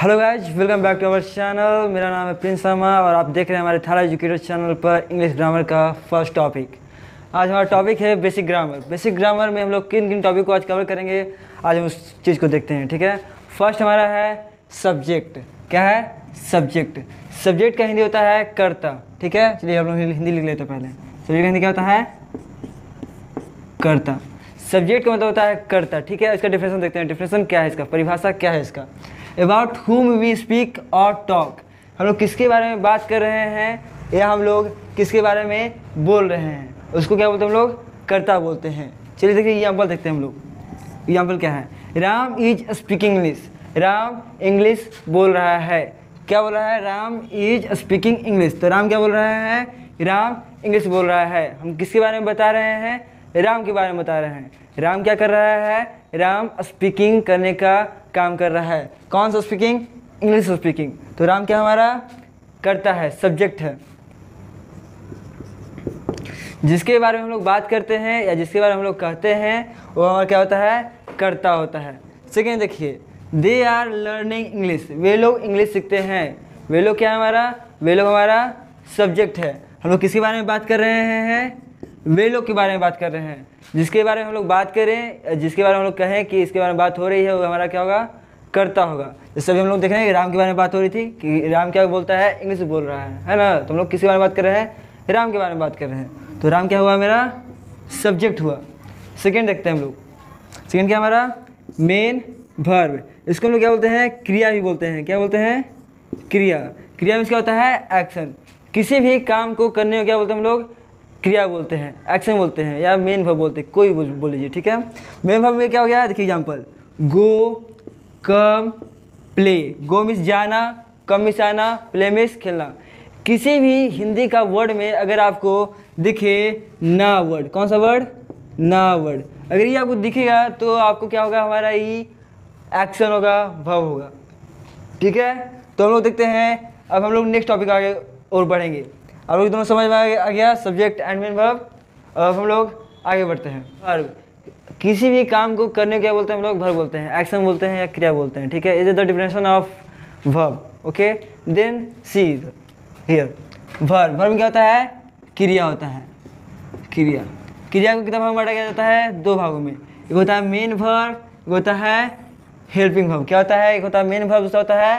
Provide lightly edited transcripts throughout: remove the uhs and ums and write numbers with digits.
Hello guys, welcome back to our channel. मेरा नाम है प्रिंस शर्मा और आप देख रहे हैं हमारे थारा एजुकेटर चैनल पर इंग्लिश ग्रामर का फर्स्ट टॉपिक। आज हमारा टॉपिक है बेसिक ग्रामर। बेसिक ग्रामर में हम लोग किन किन टॉपिक को आज कवर करेंगे, आज हम उस चीज़ को देखते हैं। ठीक है, फर्स्ट हमारा है सब्जेक्ट। क्या है? सब्जेक्ट। सब्जेक्ट का हिंदी होता है कर्ता। ठीक है, चलिए हम लोग हिंदी लिख लेते हैं पहले। सब्जेक्ट का हिंदी क्या होता है? कर्ता। सब्जेक्ट का मतलब होता है कर्ता। ठीक है, इसका डिफिनेशन देखते हैं। डिफिनेशन क्या है इसका, परिभाषा क्या है इसका? अबाउट whom वी स्पीक और टॉक। हम लोग किसके बारे में बात कर रहे हैं या हम लोग किसके बारे में बोल रहे हैं, उसको क्या बोलते हैं हम लोग? कर्ता बोलते हैं। चलिए देखिए एग्जाम्पल देखते हैं हम लोग। एग्जाम्पल क्या है? Ram is speaking English. Ram English बोल रहा है। क्या बोल रहा है? Ram is speaking English. तो राम क्या बोल रहा है? राम इंग्लिश बोल रहा है। हम किसके बारे में बता रहे हैं? राम के बारे में बता रहे हैं। राम क्या कर रहा है? राम स्पीकिंग करने का काम कर रहा है। कौन सा स्पीकिंग? English speaking. तो राम क्या हमारा? करता है, सब्जेक्ट है। जिसके बारे में हम लोग बात करते हैं या जिसके बारे में हम लोग कहते हैं वो हमारा क्या होता है? करता होता है। सेकेंड देखिए, दे आर लर्निंग इंग्लिश। वे लोग इंग्लिश सीखते हैं। वे लोग क्या हमारा? वे लोग हमारा सब्जेक्ट है। हम लोग किसके बारे में बात कर रहे हैं? वे लोग के बारे में बात कर रहे हैं। जिसके बारे में हम लोग बात करें, जिसके बारे में हम लोग कहें कि इसके बारे में बात हो रही है, वो हमारा क्या होगा? करता होगा। जैसे अभी हम लोग देख रहे हैं कि राम के बारे में बात हो रही थी कि राम क्या बोलता है? इंग्लिश बोल रहा है ना। तो हम लोग किसके बारे में बात कर रहे हैं? राम के बारे में बात कर रहे हैं। तो राम क्या हुआ? मेरा सब्जेक्ट हुआ। सेकेंड देखते हैं हम लोग। सेकेंड क्या हमारा? Main verb. इसको हम लोग क्या बोलते हैं? क्रिया भी बोलते हैं। क्या बोलते हैं? क्रिया। क्रिया में क्या होता है? एक्शन। किसी भी काम को करने को क्या बोलते हैं हम लोग? क्रिया बोलते हैं, एक्शन बोलते हैं या मेन वर्ब बोलते हैं, कोई बोल लीजिए। ठीक है, मेन वर्ब में क्या हो गया? देखिए एग्जांपल, गो, कम, प्ले। गो मीन्स जाना, कम मीन्स आना, प्ले मीन्स खेलना। किसी भी हिंदी का वर्ड में अगर आपको दिखे ना वर्ड, कौन सा वर्ड? ना वर्ड। अगर ये आपको दिखेगा तो आपको क्या होगा? हमारा ये एक्शन होगा, वर्ब होगा। ठीक है, तो हम लोग देखते हैं। अब हम लोग नेक्स्ट टॉपिक आगे और बढ़ेंगे। आप लोग दोनों समझ में आ गया सब्जेक्ट एंड मेन वर्ब। अब हम लोग आगे बढ़ते हैं। वर्ब, किसी भी काम को करने क्या बोलते हैं हम लोग? वर्ब बोलते हैं, एक्शन बोलते हैं या क्रिया बोलते हैं। ठीक है, is the definition of verb. Okay, then see here verb. Verb में क्या होता है? क्रिया होता है। क्रिया। क्रिया को कितना भाग में बांटा गया जाता है? दो भागों में। एक होता है मेन वर्ब, एक होता है हेल्पिंग वर्ब। क्या होता है? एक होता है मेन वर्ब, दूसरा होता है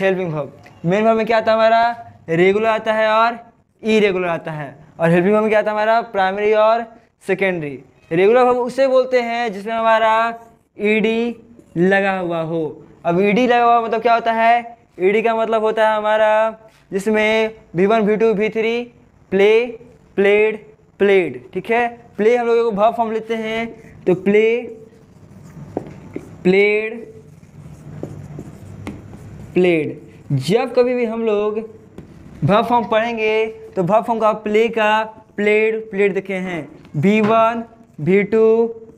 हेल्पिंग वर्ब। मेन वर्ब में क्या आता है हमारा? रेगुलर आता है और इरेगुलर आता है। और हेल्पिंग वर्ब में क्या आता है हमारा? प्राइमरी और सेकेंडरी। रेगुलर वर्ब उसे बोलते हैं जिसमें हमारा ईडी लगा हुआ हो। अब ईडी लगा हुआ मतलब क्या होता है? ईडी का मतलब होता है हमारा जिसमें V1, V2, V3, play, played, played. ठीक है, प्ले हम लोग वर्ब फॉर्म लेते हैं तो प्ले, प्लेड, प्लेड। जब कभी भी हम लोग वर्ब फॉर्म पढ़ेंगे तो वर्ब फॉर्म का प्ले का प्लेड, प्लेड देखे हैं। V1, V2,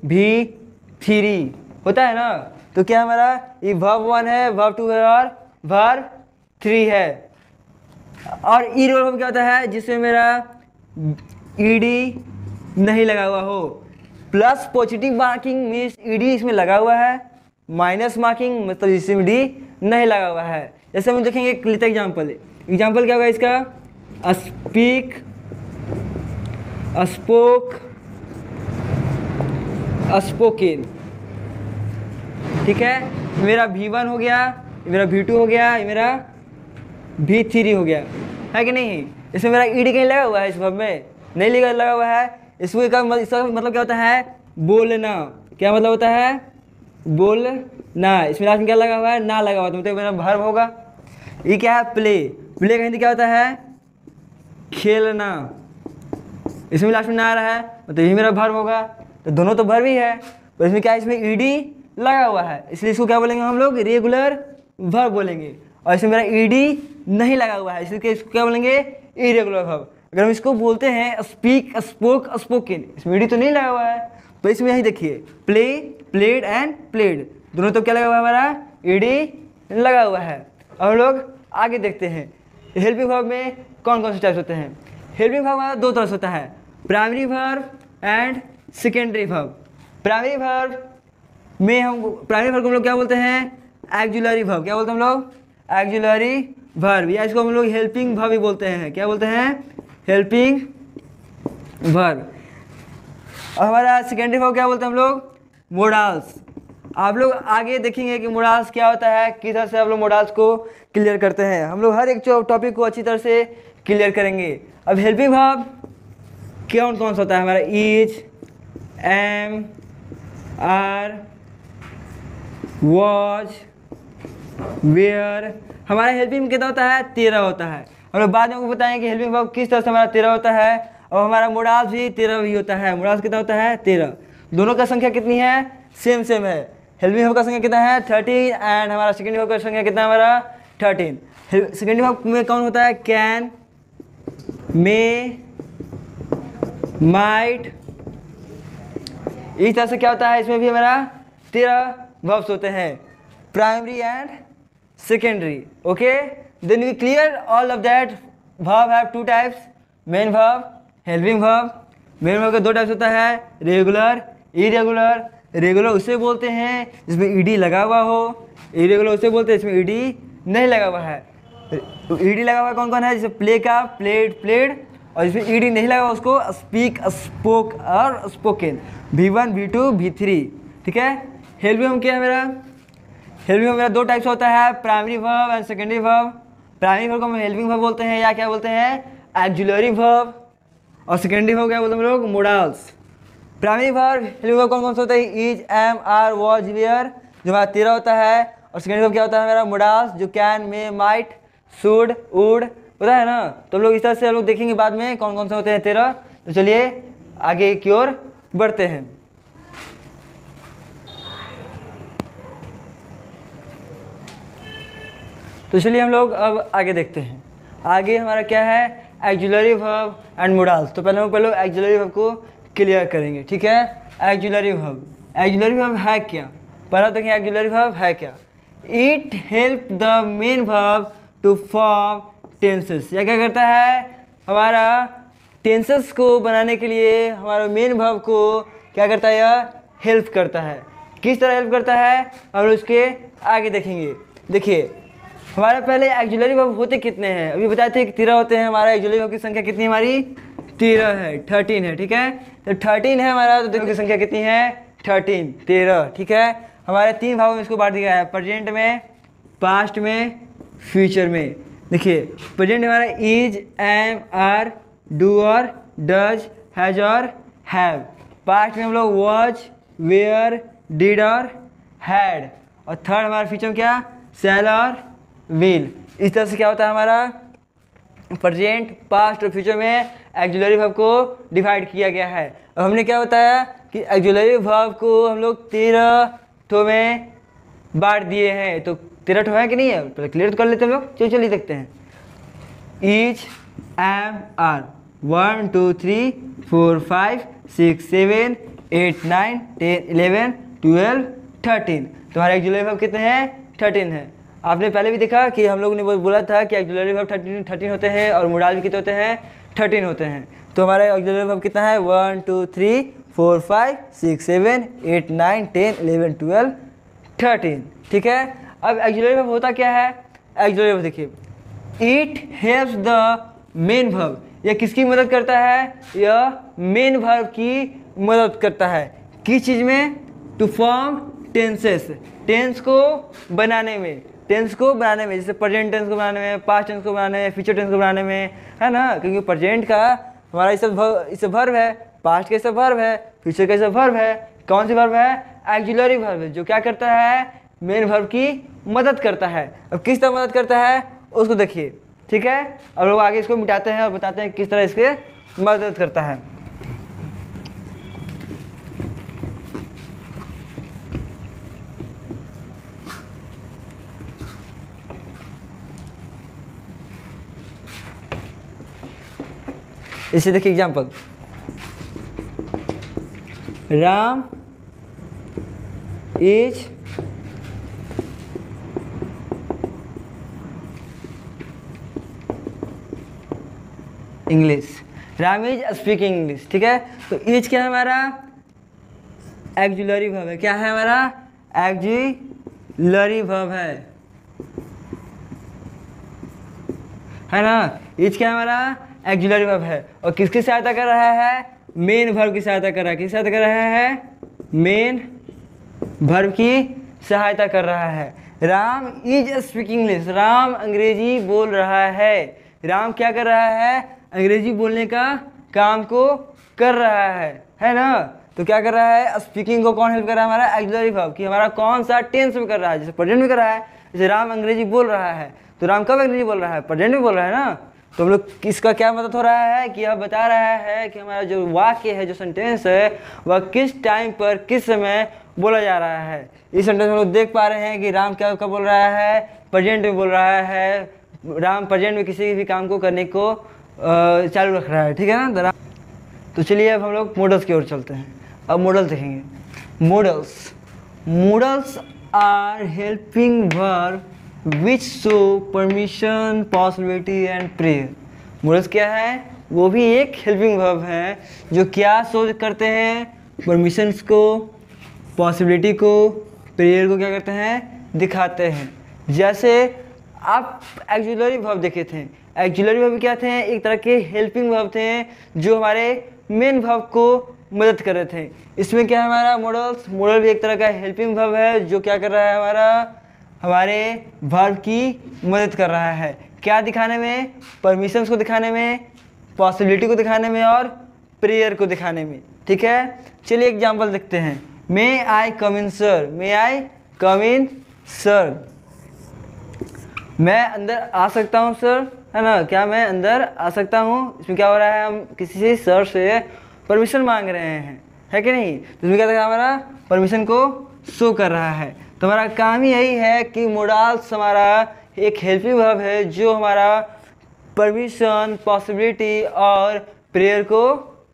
V3 होता है ना। तो क्या हमारा? ये वर्ब 1 है, वर्ब 2 है और वर्ब 3 है। और ई वर्ब क्या होता है? जिसमें मेरा ईडी नहीं लगा हुआ हो। Plus positive marking means ED इसमें लगा हुआ है, माइनस मार्किंग मतलब इसमें डी नहीं लगा हुआ है। जैसे हम देखेंगे एक एग्जाम्पल। एग्जाम्पल क्या होगा इसका? Speak, spoke, spoken. ठीक है, मेरा V1 हो गया, मेरा V2 हो गया, ये मेरा V3 हो गया, है कि नहीं? इसमें मेरा ईडी कहीं लगा हुआ है? इस वर्ब में नहीं लगा हुआ है। इसका मतलब क्या होता है? बोलना। क्या मतलब होता है? बोलना। इसमें लास्ट में क्या लगा हुआ है? ना लगा हुआ, तो मतलब मेरा वर्ब होगा। ये क्या है? प्ले। प्ले का हिंदी क्या होता है? खेलना। इसमें लास्ट में ना आ रहा है मतलब ये मेरा वर्ब होगा। तो दोनों तो वर्ब ही है, पर इसमें क्या है? इसमें ईडी लगा हुआ है, इसलिए इसको क्या बोलेंगे हम लोग? रेगुलर वर्ब बोलेंगे। और इसमें मेरा ईडी नहीं लगा हुआ है, इसलिए इसको क्या बोलेंगे? Irregular verb. अगर हम इसको बोलते हैं स्पीक, स्पोक, स्पोकन, इसमें ईडी तो नहीं लगा हुआ है, तो इसमें यही देखिए प्ले, प्लेड एंड प्लेड, दोनों तो क्या लगा हुआ है? हमारा ईडी लगा हुआ है। अब हम लोग आगे देखते हैं हेल्पिंग वर्ब में कौन कौन से टाइप्स होते हैं। हेल्पिंग वर्ब हमारा दो तरह से होता है, primary verb and secondary verb. Primary verb को हम लोग क्या बोलते हैं? Auxiliary verb. क्या बोलते हैं हम लोग? एक्जुलरी वर्ब, या इसको हम लोग हेल्पिंग वर्ब भी बोलते हैं। क्या बोलते हैं? Helping verb. और हमारा सेकेंडरी वर्ब क्या बोलते हैं हम लोग? मोडाल्स। आप लोग आगे देखेंगे कि मोडाल्स क्या होता है, किस तरह से आप लोग मोडाल्स को क्लियर करते हैं। हम लोग हर एक टॉपिक को अच्छी तरह से क्लियर करेंगे। अब हेल्पिंग वर्ब कौन कौन सा होता है? हमारा is, am, are, was, were. हमारा हेल्पिंग कितना होता है? 13 होता है। हम लोग बाद में आपको बताएंगे कि हेल्पिंग वर्ब किस तरह से हमारा 13 होता है। और हमारा मोडाल्स भी 13 ही होता है। मोडाल्स कितना होता है? 13। दोनों का संख्या कितनी है? सेम सेम है। हेल्पिंग वर्ब का संख्या कितना है? 13। एंड हमारा सेकेंड वर्ब का संख्या कितना है? हमारा 13। सेकेंड वर्ब में कौन होता है? Can, may, might. इस तरह से क्या होता है? इसमें भी हमारा 13 वर्ब्स होते हैं, primary and secondary. Okay, then we clear all of that. Verb have 2 types, main verb, helping verb. Main verb का 2 टाइप्स होता है, रेगुलर, इरेगुलर। रेगुलर उसे बोलते हैं जिसमें ईडी लगा हुआ हो, इरेगुलर उसे बोलते हैं जिसमें ईडी नहीं लगा हुआ है। ईडी लगा हुआ कौन कौन है? जैसे प्ले का प्लेड, प्लेड। और जिसमें ईडी नहीं लगा हुआ उसको स्पीक, स्पोक और स्पोकन। V1, V2, V3। ठीक है। हेल्पिंग वर्ब क्या है मेरा? हेल्पिंग वर्ब मेरा 2 टाइप्स होता है, primary verb and secondary verb. Primary verb को हम हेल्पिंग वर्ब बोलते हैं, या क्या बोलते हैं? Auxiliary verb. और सेकेंडरी वर्ब क्या बोलते हैं हम लोग? Modals. Primary verb, helping verb कौन कौन सा होता है? Is, am, are, was, were, जो हमारा 13 होता है। और सेकेंडरी वर्ब क्या होता है मेरा? मोडाल्स, जो can, may, might, should, would, पता है ना। तो लोग इस तरह से हम लोग देखेंगे बाद में कौन कौन से होते हैं 13। तो चलिए आगे की ओर बढ़ते हैं। तो चलिए हम लोग अब आगे देखते हैं। आगे हमारा क्या है? Auxiliary verb and modals. तो पहले हम एक्जुलरी वर्ब को क्लियर करेंगे। ठीक है। एक्जुलरी वर्ब, एक्जुलरी वर्ब है क्या? पहला देखें एक्जुलरी वर्ब है क्या। It help the main verb to form tenses. या क्या करता है? हमारा टेंसेस को बनाने के लिए हमारा मेन वर्ब को क्या करता है? यह हेल्प करता है। किस तरह हेल्प करता है हम उसके आगे देखेंगे। देखिए हमारे पहले एक्जुलरी वर्ब होते कितने हैं? अभी बताए थे कि 13 होते हैं। हमारा एक्जुलरी वर्ब की संख्या कितनी है? हमारी 13 है, 13 है। ठीक है। तो 13 है हमारा, तो देखो की संख्या कितनी है? 13, 13। ठीक है। हमारे 3 भागों में इसको बांट दिया है, प्रेजेंट में, पास्ट में, फ्यूचर में। देखिए प्रेजेंट में हमारा इज, एम, आर, डू और डज, हैज और हैव। पास्ट में हम लोग वॉज, वेयर, डिड और हैड। और थर्ड हमारा फ्यूचर में क्या? शैल और विल। इस तरह से क्या होता है हमारा प्रेजेंट, पास्ट और फ्यूचर में एक्जुलरी वर्ब को डिवाइड किया गया है। अब हमने क्या बताया कि एक्जुलरी वर्ब को हम लोग 13 ठो में बांट दिए हैं। तो 13 ठो है कि नहीं है? पहले क्लियर तो कर लेते हैं हम लोग। चलिए देखते हैं। Is, am, are, 1 2 3 4 5 6 7 8 9 10 11 12 13। तुम्हारे एक्जुलरी वर्ब कितने हैं? 13 है। आपने पहले भी देखा कि हम लोगों ने बोला था कि एक्जुलरी वर्ब 13 होते हैं और मोडाल भी कितने होते हैं? 13 होते हैं। तो हमारा एक्जुलरी वर्ब कितना है? 1 2 3 4 5 6 7 8 9 10 11 12 13। ठीक है। अब एक्जुलरी वर्ब होता क्या है? एक्जुलरी वर्ब देखिए, it helps the main verb. यह किसकी मदद करता है? यह मेन वर्ब की मदद करता है। किस चीज़ में? टू फॉर्म टेंसेस, टेंस को बनाने में। टेंस को बनाने में, जैसे प्रेजेंट टेंस को बनाने में, पास्ट टेंस को बनाने में, फ्यूचर टेंस को बनाने में, है ना। क्योंकि प्रेजेंट का हमारा इस वर्ब है, पास्ट का सब वर्ब है, फ्यूचर का सब वर्ब है। कौन सी वर्ब है? एक्जुलरी वर्ब है, जो क्या करता है? मेन वर्ब की मदद करता है। अब किस तरह मदद करता है उसको देखिए। ठीक है। अब लोग आगे इसको मिटाते हैं और बताते हैं किस तरह इसके मदद करता है। इसे देखिए example, Ram is English, Ram is speaking English. ठीक है। तो इज क्या है हमारा? एक्जुलरी वर्ब है। क्या है हमारा? एक्जुलरी वर्ब है। है ना। इज क्या हमारा एक्जुलरी वर्ब है और किसकी सहायता कर रहा है, मेन वर्ब की सहायता कर रहा है। किसकी सहायता कर रहा है, मेन वर्ब की सहायता कर रहा है। Ram is speaking English, Ram अंग्रेजी बोल रहा है। राम क्या कर रहा है, अंग्रेजी बोलने का काम को कर रहा है ना। तो क्या कर रहा है, स्पीकिंग को कौन हेल्प कर रहा है, हमारा एक्जुलरी वर्ब कि हमारा कौन सा टेंस में कर रहा है, जैसे प्रेजेंट में कर रहा है। जैसे राम अंग्रेजी बोल रहा है, तो राम कब अंग्रेजी बोल रहा है, प्रेजेंट में बोल रहा है ना। तो हम लोग इसका क्या मतलब हो रहा है कि यह बता रहा है कि हमारा जो वाक्य है, जो सेंटेंस है, वह किस टाइम पर किस समय बोला जा रहा है। इस सेंटेंस में हम लोग देख पा रहे हैं कि राम क्या कब बोल रहा है, प्रेजेंट में बोल रहा है। राम प्रेजेंट में किसी भी काम को करने को चालू रख रहा है, ठीक है ना। तो चलिए अब हम लोग मॉडल्स की ओर चलते हैं। अब मॉडल देखेंगे। Modals are helping verb which show permission, possibility and prayer. Modals क्या है, वो भी एक हेल्पिंग वर्ब है जो क्या शो करते हैं, परमिशंस को, पॉसिबिलिटी को, प्रेयर को क्या करते हैं, दिखाते हैं। जैसे आप एक्जुलरी वर्ब देखे थे, एक्जुलरी वर्ब क्या थे, एक तरह के हेल्पिंग वर्ब थे जो हमारे मेन वर्ब को मदद कर रहे थे। इसमें क्या है हमारा मॉडल भी एक तरह का हेल्पिंग वर्ब है जो क्या कर रहा है, हमारे वर्ब की मदद कर रहा है। क्या दिखाने में, परमिशंस को दिखाने में, पॉसिबिलिटी को दिखाने में और प्रेयर को दिखाने में, ठीक है। चलिए एग्जाम्पल देखते हैं। मे आई कम इन सर, मे आई कम इन सर, मैं अंदर आ सकता हूँ सर, है ना। क्या मैं अंदर आ सकता हूँ, इसमें क्या हो रहा है, हम किसी से सर से परमिशन मांग रहे हैं, है कि नहीं। तो इसमें क्या था, हमारा परमिशन को शो कर रहा है। तो हमारा काम ही यही है कि मॉडल्स हमारा एक हेल्पिंग वर्ब है जो हमारा परमिशन, पॉसिबिलिटी और प्रेयर को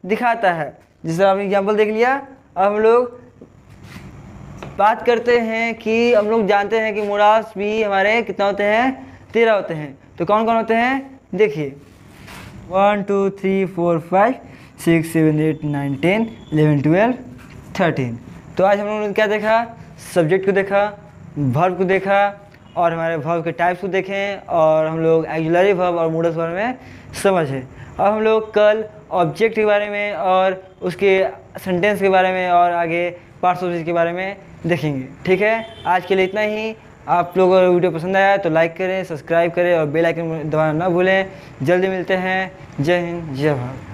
दिखाता है। जिससे आपने एग्जाम्पल देख लिया। अब हम लोग बात करते हैं कि हम लोग जानते हैं कि मॉडल्स भी हमारे कितना होते हैं, 13 होते हैं। तो कौन कौन होते हैं, देखिए 1 2 3 4 5 6 7 8 9 10 11 12 13। तो आज हम लोगों ने क्या देखा, सब्जेक्ट को देखा, वर्ब को देखा और हमारे वर्ब के टाइप्स को देखें और हम लोग एक्जुलरी वर्ब और मॉडल्स वर्ब में समझे। अब हम लोग कल ऑब्जेक्ट के बारे में और उसके सेंटेंस के बारे में और आगे पार्ट्स ऑफ स्पीच के बारे में देखेंगे, ठीक है। आज के लिए इतना ही। आप लोगों को वीडियो पसंद आया तो लाइक करें, सब्सक्राइब करें और बेल आइकन दबाना ना भूलें। जल्दी मिलते हैं। जय हिंद, जय भारत।